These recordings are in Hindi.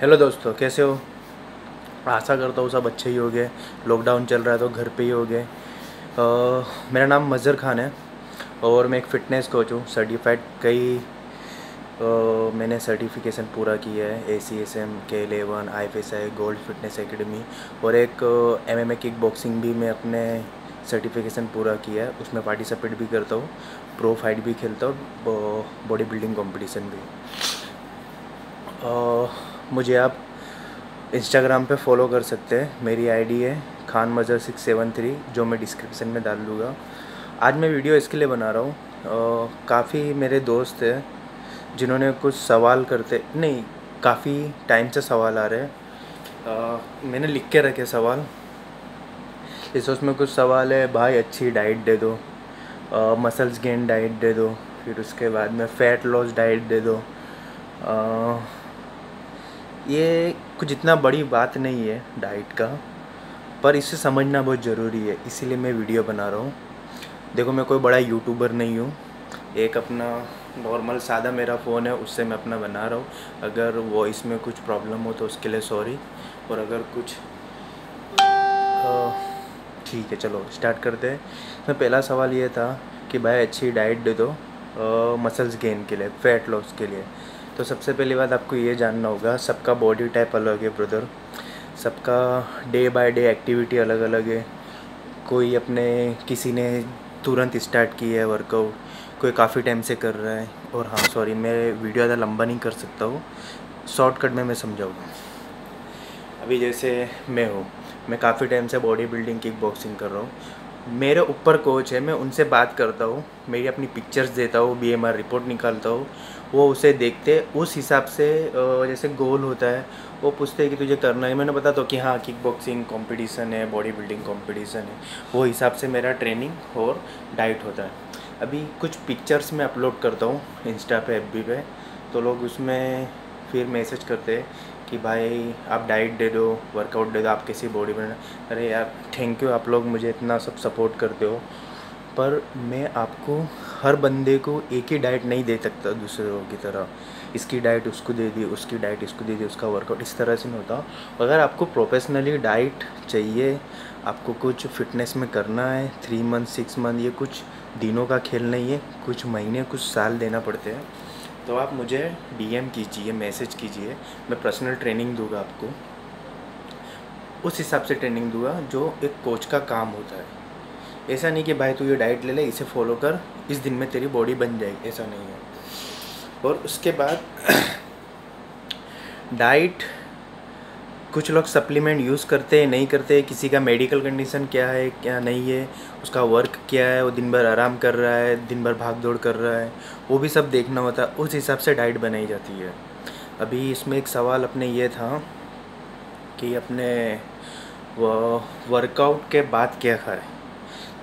हेलो दोस्तों, कैसे हो? आशा करता हूँ सब अच्छे ही हो गए। लॉकडाउन चल रहा है तो घर पे ही हो गए। मेरा नाम मज़र खान है और मैं एक फ़िटनेस कोच हूँ सर्टिफाइड। मैंने सर्टिफिकेशन पूरा किया है ACSM K11 IFSI gold fitness academy, और एक MMA किक बॉक्सिंग भी मैं अपने सर्टिफिकेशन पूरा किया है। उसमें पार्टिसिपेट भी करता हूँ, प्रो फाइट भी खेलता हूँ, बॉडी बिल्डिंग कंपटीशन भी। मुझे आप इंस्टाग्राम पे फॉलो कर सकते हैं। मेरी आईडी है खान मज़र 673, जो मैं डिस्क्रिप्शन में डाल दूँगा। आज मैं वीडियो इसके लिए बना रहा हूँ, काफ़ी मेरे दोस्त हैं जिन्होंने कुछ सवाल करते नहीं, काफ़ी टाइम से सवाल आ रहे हैं। मैंने लिख के रखे सवाल। उसमें कुछ सवाल है, भाई अच्छी डाइट दे दो, मसल्स गेन डाइट दे दो, फिर उसके बाद में फ़ैट लॉस डाइट दे दो। ये कुछ इतना बड़ी बात नहीं है डाइट का, पर इसे समझना बहुत ज़रूरी है, इसीलिए मैं वीडियो बना रहा हूँ। देखो, मैं कोई बड़ा यूट्यूबर नहीं हूँ, एक अपना नॉर्मल सादा मेरा फ़ोन है, उससे मैं अपना बना रहा हूँ। अगर वॉइस में कुछ प्रॉब्लम हो तो उसके लिए सॉरी, और अगर कुछ ठीक है, चलो स्टार्ट करते हैं। तो पहला सवाल ये था कि भाई अच्छी डाइट दे दो मसल्स गेन के लिए, फ़ैट लॉस के लिए। तो सबसे पहली बात आपको ये जानना होगा, सबका बॉडी टाइप अलग है ब्रदर, सबका डे बाय डे एक्टिविटी अलग अलग है। कोई अपने किसी ने तुरंत स्टार्ट किया है वर्कआउट, कोई काफ़ी टाइम से कर रहा है। और हाँ सॉरी, मैं वीडियो ज़्यादा लंबा नहीं कर सकता हूँ, शॉर्टकट में मैं समझाऊँगा। अभी जैसे मैं काफ़ी टाइम से बॉडी बिल्डिंग किक बॉक्सिंग कर रहा हूँ। मेरे ऊपर कोच है, मैं उनसे बात करता हूँ, मेरी अपनी पिक्चर्स देता हूँ, BMR रिपोर्ट निकालता हूँ। वो उसे देखते, उस हिसाब से जैसे गोल होता है, वो पूछते हैं कि तुझे करना है। मैंने बताता हूँ कि हाँ किक बॉक्सिंग कॉम्पिटिशन है, बॉडी बिल्डिंग कॉम्पिटिशन है। वो हिसाब से मेरा ट्रेनिंग और डाइट होता है। अभी कुछ पिक्चर्स मैं अपलोड करता हूँ इंस्टा पे, FB पे, तो लोग उसमें फिर मैसेज करते हैं कि भाई आप डाइट दे दो, वर्कआउट दे दो, आप कैसी बॉडी बना। अरे यार थैंक यू, आप लोग मुझे इतना सब सपोर्ट करते हो, पर मैं आपको हर बंदे को एक ही डाइट नहीं दे सकता दूसरों की तरह। इसकी डाइट उसको दे दी, उसकी डाइट इसको दे दी, उसका वर्कआउट इस तरह से नहीं होता। अगर आपको प्रोफेशनली डाइट चाहिए, आपको कुछ फिटनेस में करना है 3 मंथ 6 मंथ, ये कुछ दिनों का खेल नहीं है, कुछ महीने कुछ साल देना पड़ते हैं, तो आप मुझे DM कीजिए, मैसेज कीजिए, मैं पर्सनल ट्रेनिंग दूंगा आपको। उस हिसाब से ट्रेनिंग दूंगा जो एक कोच का काम होता है। ऐसा नहीं कि भाई तू ये डाइट ले ले, इसे फॉलो कर, इस दिन में तेरी बॉडी बन जाएगी, ऐसा नहीं है। और उसके बाद डाइट, कुछ लोग सप्लीमेंट यूज़ करते हैं, नहीं करते, किसी का मेडिकल कंडीशन क्या है क्या नहीं है, उसका वर्क क्या है, वो दिन भर आराम कर रहा है, दिन भर भाग दौड़ कर रहा है, वो भी सब देखना होता है। उस हिसाब से डाइट बनाई जाती है। अभी इसमें एक सवाल अपने ये था कि अपने वर्कआउट के बाद क्या खाए।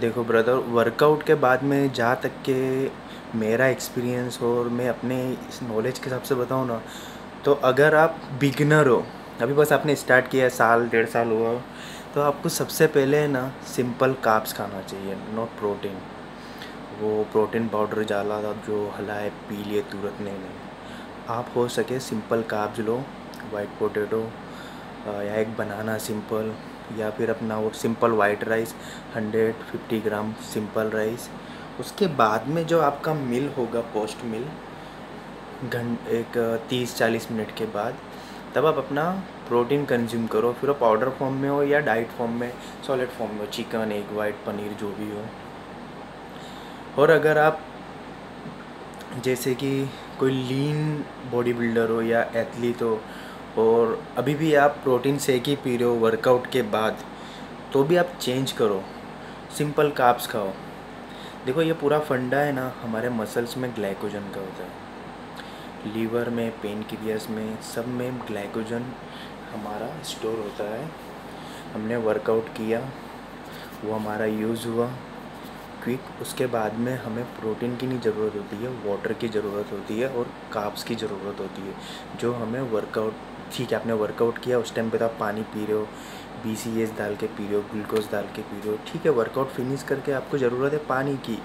देखो ब्रदर, वर्कआउट के बाद में जहाँ तक के मेरा एक्सपीरियंस और मैं अपने इस नॉलेज के हिसाब से बताऊँ ना, तो अगर आप बिगिनर हो, अभी बस आपने स्टार्ट किया है, साल 1.5 साल हुआ हो, तो आपको सबसे पहले ना सिंपल कार्ब्स खाना चाहिए, नॉट प्रोटीन। वो प्रोटीन पाउडर डाला था जो हलाए पी लिए तुरंत, नहीं। आप हो सके सिंपल कार्ब्स लो, वाइट पोटैटो या एक बनाना सिंपल, या फिर अपना वो सिंपल वाइट राइस 150 ग्राम सिंपल राइस। उसके बाद में जो आपका मील होगा, पोस्ट मील, एक 30-40 मिनट के बाद, तब आप अपना प्रोटीन कंज्यूम करो, फिर वो पाउडर फॉर्म में हो या डाइट फॉर्म में, सॉलिड फॉर्म में हो, चिकन, एग वाइट, पनीर, जो भी हो। और अगर आप जैसे कि कोई लीन बॉडी बिल्डर हो या एथलीट हो, और अभी भी आप प्रोटीन शेक ही पी रहे हो वर्कआउट के बाद, तो भी आप चेंज करो, सिंपल कार्ब्स खाओ। देखो, ये पूरा फंडा है ना, हमारे मसल्स में ग्लाइकोजन का होता है, लीवर में, पेनक्रियास में, सब में ग्लाइकोजन हमारा स्टोर होता है। हमने वर्कआउट किया, वो हमारा यूज़ हुआ क्विक, उसके बाद में हमें प्रोटीन की नहीं ज़रूरत होती है, वाटर की ज़रूरत होती है और कार्ब्स की ज़रूरत होती है, जो हमें वर्कआउट, ठीक है आपने वर्कआउट किया, उस टाइम पे तो आप पानी पी रहे हो, BCAAs डाल के पी रहे हो, ग्लूकोज डाल के पी रहे हो, ठीक है। वर्कआउट फिनिश करके आपको ज़रूरत है पानी की,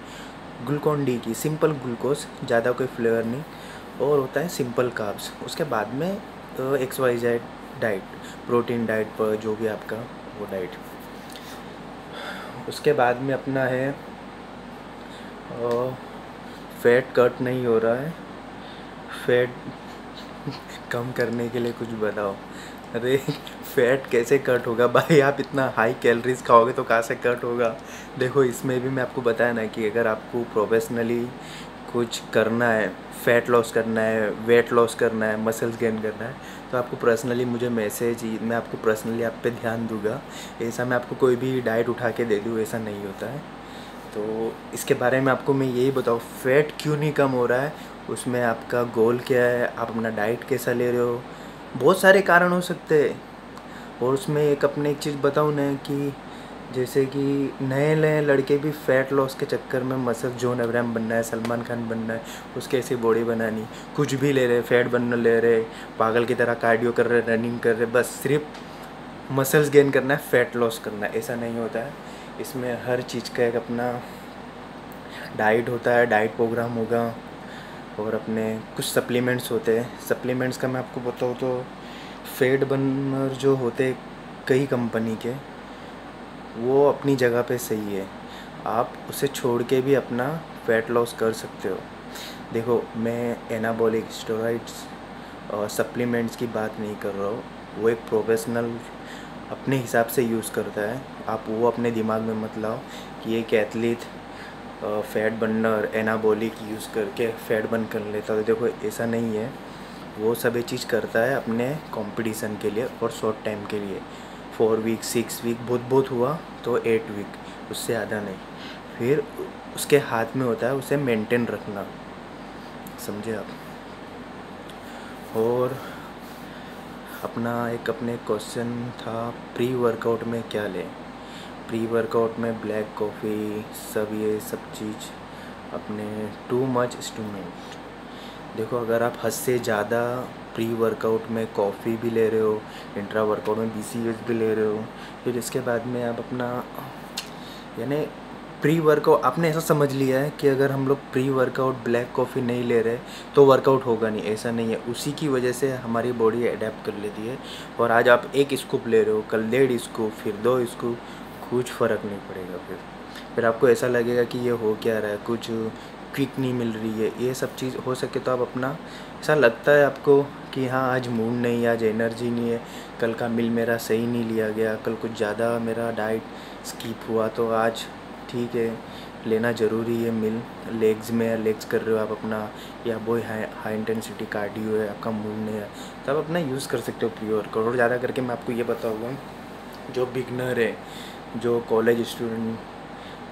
ग्लूकॉन-डी की, सिंपल ग्लूकोज, ज़्यादा कोई फ्लेवर नहीं, और होता है सिंपल कार्ब्स। उसके बाद में XYZ डाइट, प्रोटीन डाइट पर जो भी आपका वो डाइट। उसके बाद में अपना है फैट कट नहीं हो रहा है, फैट कम करने के लिए कुछ बताओ। अरे फैट कैसे कट होगा भाई, आप इतना हाई कैलोरीज खाओगे तो कहाँ से कट होगा। देखो इसमें भी मैं आपको बताया ना कि अगर आपको प्रोफेशनली कुछ करना है, फैट लॉस करना है, वेट लॉस करना है, मसल्स गेन करना है, तो आपको पर्सनली मुझे मैसेज, मैं आपको पर्सनली आप पे ध्यान दूंगा। ऐसा मैं आपको कोई भी डाइट उठा के दे दूँ, ऐसा नहीं होता है। तो इसके बारे में आपको मैं यही बताऊँ, फैट क्यों नहीं कम हो रहा है, उसमें आपका गोल क्या है, आप अपना डाइट कैसा ले रहे हो, बहुत सारे कारण हो सकते हैं। और उसमें एक चीज़ बताऊँ ना कि जैसे कि नए नए लड़के भी फ़ैट लॉस के चक्कर में मसल जॉन अब्राहम बनना है, सलमान खान बनना है, उसके ऐसी बॉडी बनानी, कुछ भी ले रहे, फैट बनना ले रहे, पागल की तरह कार्डियो कर रहे, रनिंग कर रहे, बस सिर्फ मसल्स गेन करना है, फ़ैट लॉस करना है, ऐसा नहीं होता है। इसमें हर चीज़ का एक अपना डाइट होता है, डाइट प्रोग्राम होगा, और अपने कुछ सप्लीमेंट्स होते हैं। सप्लीमेंट्स का मैं आपको बताऊँ तो फैट बर्नर जो होते कई कंपनी के, वो अपनी जगह पे सही है, आप उसे छोड़ के भी अपना फैट लॉस कर सकते हो। देखो मैं एनाबॉलिक स्टेरॉइड्स और सप्लीमेंट्स की बात नहीं कर रहा हूँ, वो एक प्रोफेशनल अपने हिसाब से यूज़ करता है, आप वो अपने दिमाग में मत लाओ कि एक athlete fat burner anabolic use करके फैट बर्न कर लेता है। देखो ऐसा नहीं है, वो सब ये चीज़ करता है अपने कंपटीशन के लिए और शॉर्ट टाइम के लिए, 4 वीक 6 वीक, बहुत हुआ तो 8 वीक, उससे ज़्यादा नहीं। फिर उसके हाथ में होता है उसे मेंटेन रखना, समझे आप। और अपना अपने क्वेश्चन था प्री वर्कआउट में क्या लें। प्री वर्कआउट में ब्लैक कॉफ़ी सब ये सब चीज़ अपने टू मच इंस्ट्रूमेंट। देखो अगर आप हद से ज़्यादा प्री वर्कआउट में कॉफ़ी भी ले रहे हो, इंट्रा वर्कआउट में BCAAs भी ले रहे हो, फिर इसके बाद में आप अपना यानी प्री वर्कआउट आपने ऐसा समझ लिया है कि अगर हम लोग प्री वर्कआउट ब्लैक कॉफ़ी नहीं ले रहे तो वर्कआउट होगा नहीं, ऐसा नहीं है। उसी की वजह से हमारी बॉडी अडेप्ट कर लेती है। और आज आप 1 स्कूप ले रहे हो, कल 1.5 स्कूप, फिर 2 स्कूप, कुछ फ़र्क नहीं पड़ेगा। फिर आपको ऐसा लगेगा कि ये हो क्या रहा है, कुछ क्विक नहीं मिल रही है। ये सब चीज़ हो सके तो आप अपना, ऐसा लगता है आपको कि हाँ आज मूड नहीं, आज एनर्जी नहीं है, कल का मील मेरा सही नहीं लिया गया, कल कुछ ज़्यादा मेरा डाइट स्किप हुआ, तो आज ठीक है लेना ज़रूरी है मील। लेग्स में लेग्स कर रहे हो आप अपना, या वो हाई इंटेंसिटी कार्डियो है, आपका मूड नहीं है, तब अपना यूज़ कर सकते हो प्री वर्कआउट। और ज़्यादा करके मैं आपको ये बताऊँगा, जो बिगनर है, जो कॉलेज स्टूडेंट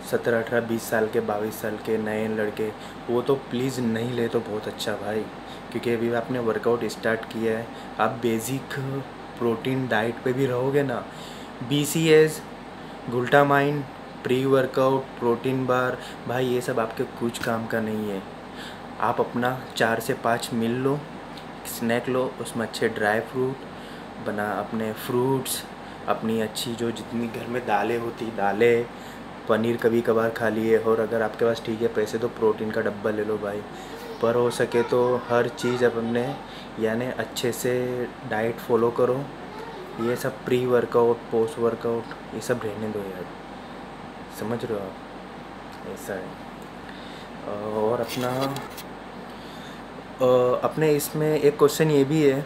17, 18, 20 साल के, 22 साल के नए लड़के, वो तो प्लीज़ नहीं ले तो बहुत अच्छा भाई, क्योंकि अभी आपने वर्कआउट स्टार्ट किया है, आप बेसिक प्रोटीन डाइट पे भी रहोगे ना। BCAAs, glutamine, pre workout, protein bar, भाई ये सब आपके कुछ काम का नहीं है। आप अपना 4 से 5 मील लो, स्नैक लो, उसमें अच्छे ड्राई फ्रूट बना, अपने फ्रूट्स, अपनी अच्छी जो जितनी घर में दालें होती, दालें, पनीर कभी कभार खा लिए, और अगर आपके पास ठीक है पैसे तो प्रोटीन का डब्बा ले लो भाई। पर हो सके तो हर चीज़ अपने यानी अच्छे से डाइट फॉलो करो। ये सब प्री वर्कआउट, पोस्ट वर्कआउट, ये सब रहने दो यार, समझ रहे हो आप, ऐसा है। और अपने इसमें एक क्वेश्चन ये भी है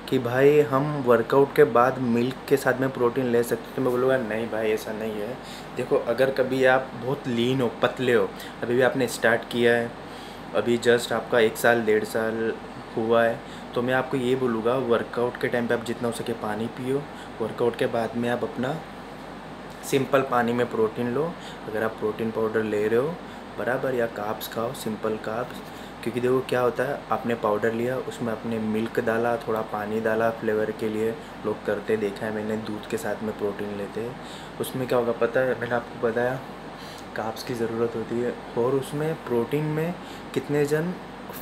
कि भाई हम वर्कआउट के बाद मिल्क के साथ में प्रोटीन ले सकते, तो मैं बोलूँगा नहीं भाई ऐसा नहीं है। देखो अगर कभी आप बहुत लीन हो, पतले हो, अभी भी आपने स्टार्ट किया है, अभी जस्ट आपका 1 साल 1.5 साल हुआ है, तो मैं आपको ये बोलूँगा वर्कआउट के टाइम पे आप जितना हो सके पानी पियो। वर्कआउट के बाद में आप अपना सिंपल पानी में प्रोटीन लो, अगर आप प्रोटीन पाउडर ले रहे हो बराबर, या कार्ब्स खाओ, सिंपल कार्ब्स। क्योंकि देखो क्या होता है, आपने पाउडर लिया, उसमें आपने मिल्क डाला, थोड़ा पानी डाला फ्लेवर के लिए, लोग करते देखा है मैंने, दूध के साथ में प्रोटीन लेते हैं। उसमें क्या होगा पता है, मैंने आपको बताया कार्ब्स की ज़रूरत होती है, और उसमें प्रोटीन में कितने जन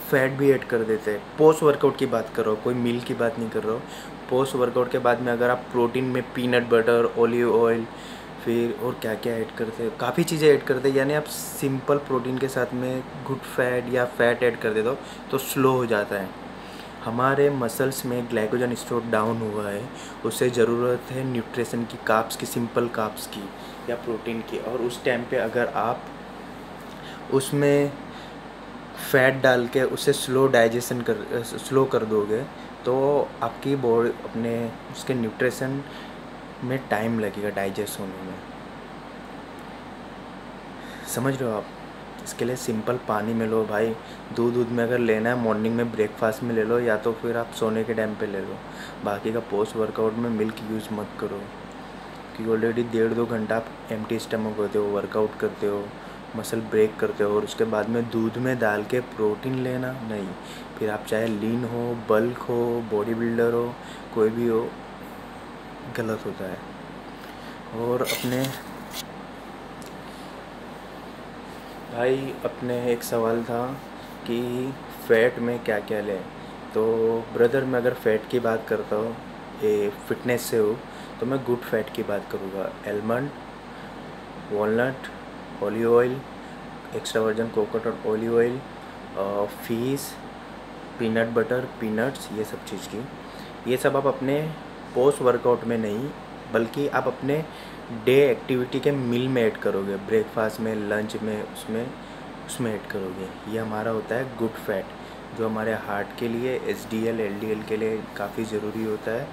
फैट भी ऐड कर देते हैं। पोस्ट वर्कआउट की बात कर रहा हूँ, कोई मील की बात नहीं कर रहा हूँ। पोस्ट वर्कआउट के बाद में अगर आप प्रोटीन में पीनट बटर, ऑलिव ऑयल, फिर और क्या क्या ऐड करते हैं, काफ़ी चीज़ें ऐड करते हैं, यानी आप सिंपल प्रोटीन के साथ में गुड फैट या फैट ऐड कर देते हो तो स्लो हो जाता है। हमारे मसल्स में ग्लाइकोजन स्टोर डाउन हुआ है, उससे ज़रूरत है न्यूट्रिशन की, कार्ब्स की, सिंपल कार्ब्स की या प्रोटीन की। और उस टाइम पे अगर आप उसमें फ़ैट डाल के उसे स्लो कर दोगे तो आपकी बॉडी अपने उसके न्यूट्रिशन में टाइम लगेगा डाइजेस्ट होने में। समझ रहे हो आप? इसके लिए सिंपल पानी में लो भाई। दूध में अगर लेना है मॉर्निंग में ब्रेकफास्ट में ले लो, या तो फिर आप सोने के टाइम पे ले लो। बाकी का पोस्ट वर्कआउट में मिल्क यूज़ मत करो, क्योंकि ऑलरेडी 1.5-2 घंटा आप एम्प्टी स्टमक होते हो, वर्कआउट करते हो, मसल ब्रेक करते हो, और उसके बाद में दूध में डाल के प्रोटीन लेना नहीं। फिर आप चाहे लीन हो, बल्क हो, बॉडी बिल्डर हो, कोई भी हो, गलत होता है। और अपने एक सवाल था कि फ़ैट में क्या क्या लें। तो ब्रदर, मैं अगर फ़ैट की बात करता हूँ, ये फिटनेस से हो, तो मैं गुड फैट की बात करूँगा। Almond, walnut, olive oil, extra virgin coconut olive oil, fish, peanut butter, peanuts, ये सब चीज़ की। ये सब आप अपने पोस्ट वर्कआउट में नहीं, बल्कि आप अपने डे एक्टिविटी के मील में ऐड करोगे, ब्रेकफास्ट में, लंच में, उसमें ऐड करोगे। ये हमारा होता है गुड फैट, जो हमारे हार्ट के लिए, एचडीएल, एलडीएल के लिए काफ़ी ज़रूरी होता है।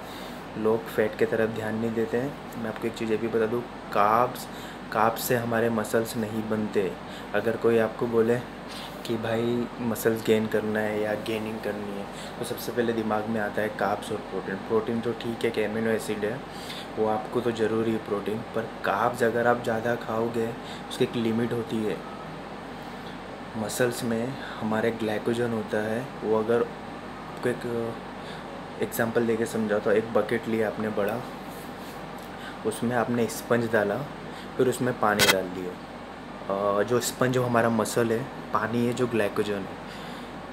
लोग फैट की तरफ ध्यान नहीं देते हैं। मैं आपको एक चीज़ ये भी बता दूँ, कार्ब्स से हमारे मसल्स नहीं बनते। अगर कोई आपको बोले कि भाई मसल्स गेन करना है या गेनिंग करनी है, तो सबसे पहले दिमाग में आता है कार्ब्स और प्रोटीन तो ठीक है कि एमिनो एसिड है, वो आपको तो ज़रूरी है प्रोटीन, पर कार्ब्स अगर आप ज़्यादा खाओगे उसकी एक लिमिट होती है। मसल्स में हमारे ग्लाइकोजन होता है, वो अगर आपको एक एग्जांपल देके समझाता हूँ। एक बकेट लिया आपने बड़ा, उसमें आपने स्पंज डाला, फिर उसमें पानी डाल दिया। जो स्पंज, जो हमारा मसल है, पानी है जो ग्लाइकोजन है,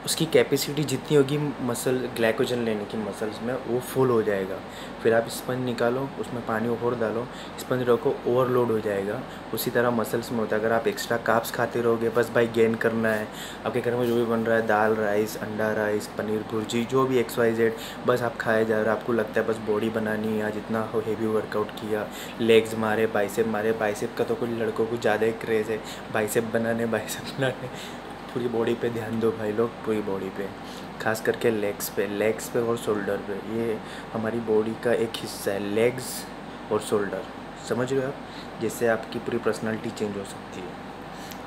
उसकी कैपेसिटी जितनी होगी मसल ग्लाइकोजन लेने की मसल्स में, वो फुल हो जाएगा। फिर आप स्पंज निकालो, उसमें पानी और डालो, स्पंज रखो, ओवरलोड हो जाएगा। उसी तरह मसल्स में होता है। अगर आप एक्स्ट्रा कार्ब्स खाते रहोगे, बस भाई गेन करना है, आपके घर में जो भी बन रहा है, दाल राइस, अंडा राइस, पनीर भुर्जी, जो भी XYZ, बस आप खाए जा रहे हो, आपको लगता है बस बॉडी बनानी है, जितना हेवी वर्कआउट किया, लेग्स मारे, बाइसेप का तो कुछ लड़कों को ज़्यादा ही क्रेज़ है, बाइसेप बनाने। पूरी बॉडी पे ध्यान दो भाई लोग, पूरी बॉडी पे, खास करके लेग्स पे और शोल्डर पे। ये हमारी बॉडी का एक हिस्सा है, लेग्स और शोल्डर। समझ रहे हो आप? जिससे आपकी पूरी पर्सनालिटी चेंज हो सकती है।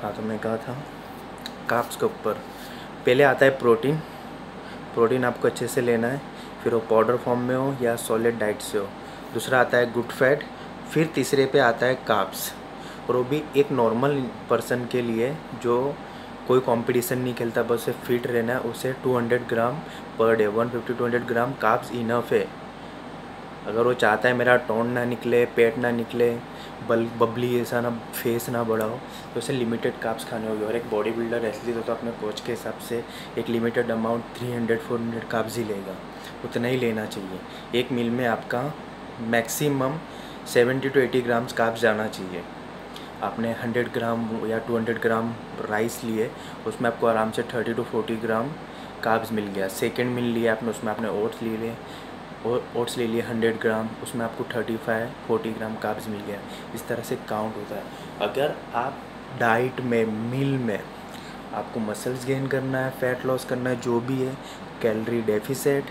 हाँ, तो मैं कहा था कार्ब्स के ऊपर पहले आता है प्रोटीन आपको अच्छे से लेना है, फिर वो पाउडर फॉर्म में हो या सॉलिड डाइट से हो। दूसरा आता है गुड फैट, फिर तीसरे पे आता है कार्ब्स, और वो भी एक नॉर्मल पर्सन के लिए जो कोई कंपटीशन नहीं खेलता, बस उसे फिट रहना है, उसे 200 ग्राम पर डे, 150-200 ग्राम कार्ब्स इनफ है। अगर वो चाहता है मेरा टोन ना निकले, पेट ना निकले, बबली ऐसा ना, फेस ना बड़ा हो, तो उसे लिमिटेड कार्ब्स खाने होंगे। और एक बॉडी बिल्डर एथलीट होता है, अपने कोच के हिसाब से एक लिमिटेड अमाउंट 300-400 कार्ब्स ही लेगा, उतना ही लेना चाहिए। एक मील में आपका मैक्सिमम 70-80 ग्राम्स कार्ब्स जाना चाहिए। आपने 100 ग्राम या 200 ग्राम राइस लिए, उसमें आपको आराम से 30-40 ग्राम कार्ब्स मिल गया। सेकंड मील लिया आपने, उसमें आपने ओट्स ले लिए 100 ग्राम, उसमें आपको 35-40 ग्राम कार्ब्स मिल गया। इस तरह से काउंट होता है। अगर आप डाइट में, मील में आपको मसल्स गेन करना है, फ़ैट लॉस करना है, जो भी है, कैलोरी डेफिसिट